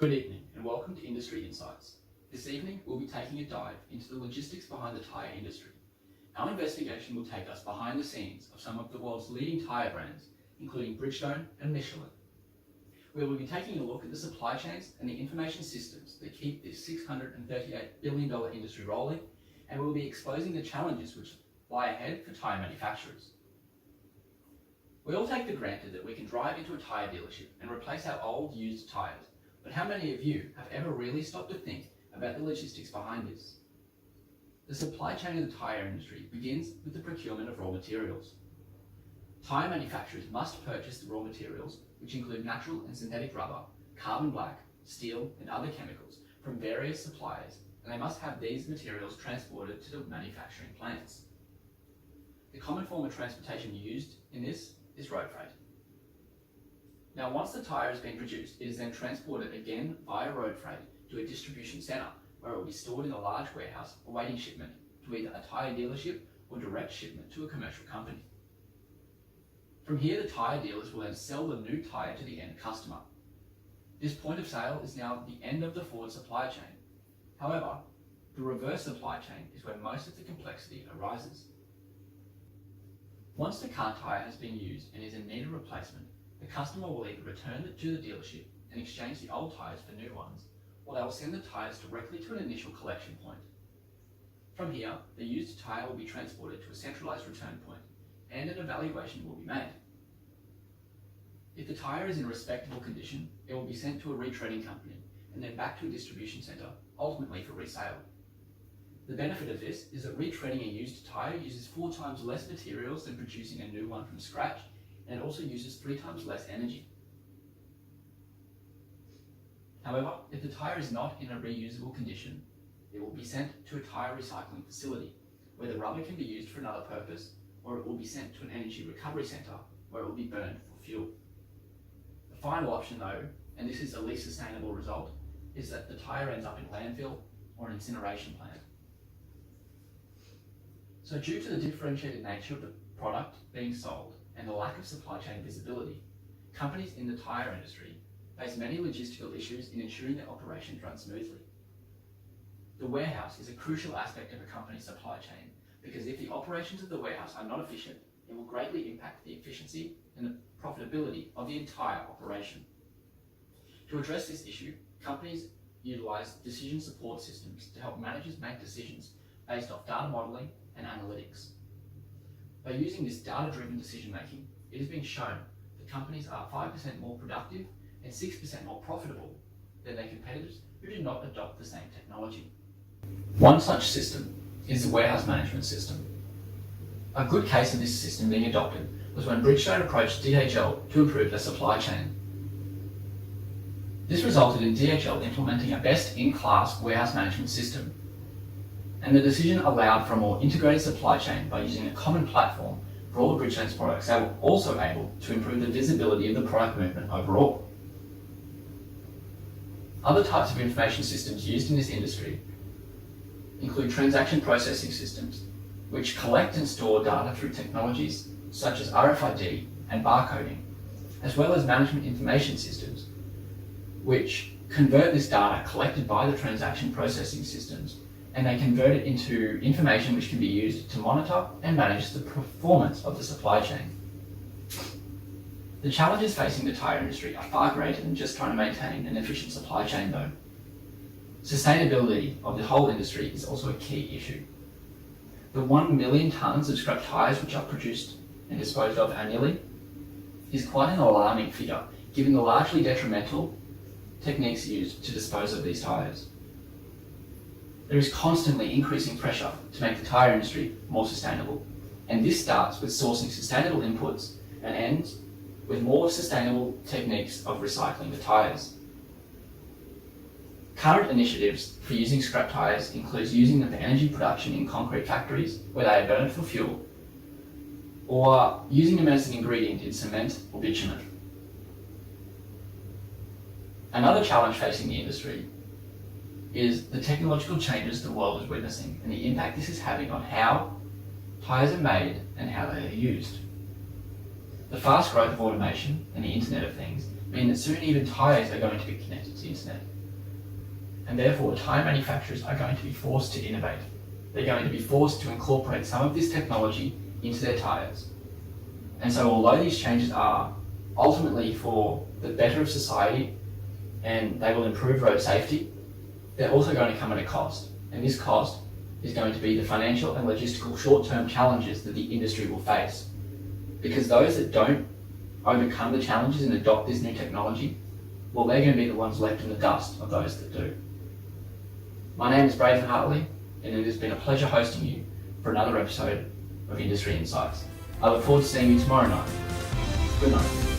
Good evening and welcome to Industry Insights. This evening we'll be taking a dive into the logistics behind the tyre industry. Our investigation will take us behind the scenes of some of the world's leading tyre brands, including Bridgestone and Michelin. We will be taking a look at the supply chains and the information systems that keep this $638 billion industry rolling, and we will be exposing the challenges which lie ahead for tyre manufacturers. We all take for granted that we can drive into a tyre dealership and replace our old used tyres. But how many of you have ever really stopped to think about the logistics behind this? The supply chain of the tyre industry begins with the procurement of raw materials. Tyre manufacturers must purchase the raw materials, which include natural and synthetic rubber, carbon black, steel, and other chemicals from various suppliers, and they must have these materials transported to the manufacturing plants. The common form of transportation used in this is road freight. Now, once the tyre has been produced, it is then transported again via road freight to a distribution centre where it will be stored in a large warehouse awaiting shipment to either a tyre dealership or direct shipment to a commercial company. From here, the tyre dealers will then sell the new tyre to the end customer. This point of sale is now the end of the Ford supply chain. However, the reverse supply chain is where most of the complexity arises. Once the car tyre has been used and is in need of replacement, the customer will either return it to the dealership and exchange the old tyres for new ones, or they will send the tyres directly to an initial collection point. From here, the used tyre will be transported to a centralised return point, and an evaluation will be made. If the tyre is in respectable condition, it will be sent to a retreading company and then back to a distribution centre, ultimately for resale. The benefit of this is that retreading a used tyre uses 4 times less materials than producing a new one from scratch, and it also uses 3 times less energy. However, if the tyre is not in a reusable condition, it will be sent to a tyre recycling facility, where the rubber can be used for another purpose, or it will be sent to an energy recovery centre, where it will be burned for fuel. The final option though, and this is the least sustainable result, is that the tyre ends up in landfill or an incineration plant. So due to the differentiated nature of the product being sold and the lack of supply chain visibility, companies in the tyre industry face many logistical issues in ensuring their operations run smoothly. The warehouse is a crucial aspect of a company's supply chain because if the operations of the warehouse are not efficient, it will greatly impact the efficiency and the profitability of the entire operation. To address this issue, companies utilise decision support systems to help managers make decisions based off data modelling and analytics. By using this data-driven decision-making, it has been shown that companies are 5% more productive and 6% more profitable than their competitors who do not adopt the same technology. One such system is the warehouse management system. A good case of this system being adopted was when Bridgestone approached DHL to improve their supply chain. This resulted in DHL implementing a best-in-class warehouse management system, and the decision allowed for a more integrated supply chain by using a common platform for all of Bridgestone's products. They were also able to improve the visibility of the product movement overall. Other types of information systems used in this industry include transaction processing systems, which collect and store data through technologies such as RFID and barcoding, as well as management information systems, which convert this data collected by the transaction processing systems, and they convert it into information which can be used to monitor and manage the performance of the supply chain. The challenges facing the tyre industry are far greater than just trying to maintain an efficient supply chain though. Sustainability of the whole industry is also a key issue. The 1 million tonnes of scrap tyres which are produced and disposed of annually is quite an alarming figure given the largely detrimental techniques used to dispose of these tyres. There is constantly increasing pressure to make the tyre industry more sustainable, and this starts with sourcing sustainable inputs and ends with more sustainable techniques of recycling the tyres. Current initiatives for using scrap tyres includes using them for energy production in concrete factories where they are burned for fuel, or using them as an ingredient in cement or bitumen. Another challenge facing the industry is the technological changes the world is witnessing and the impact this is having on how tyres are made and how they are used. The fast growth of automation and the Internet of Things mean that soon even tyres are going to be connected to the Internet. and therefore tyre manufacturers are going to be forced to innovate. They're going to be forced to incorporate some of this technology into their tyres. And so although these changes are ultimately for the better of society and they will improve road safety, they're also going to come at a cost. And this cost is going to be the financial and logistical short-term challenges that the industry will face. Because those that don't overcome the challenges and adopt this new technology, well, they're going to be the ones left in the dust of those that do. My name is Braden Hartley, and it has been a pleasure hosting you for another episode of Industry Insights. I look forward to seeing you tomorrow night. Good night.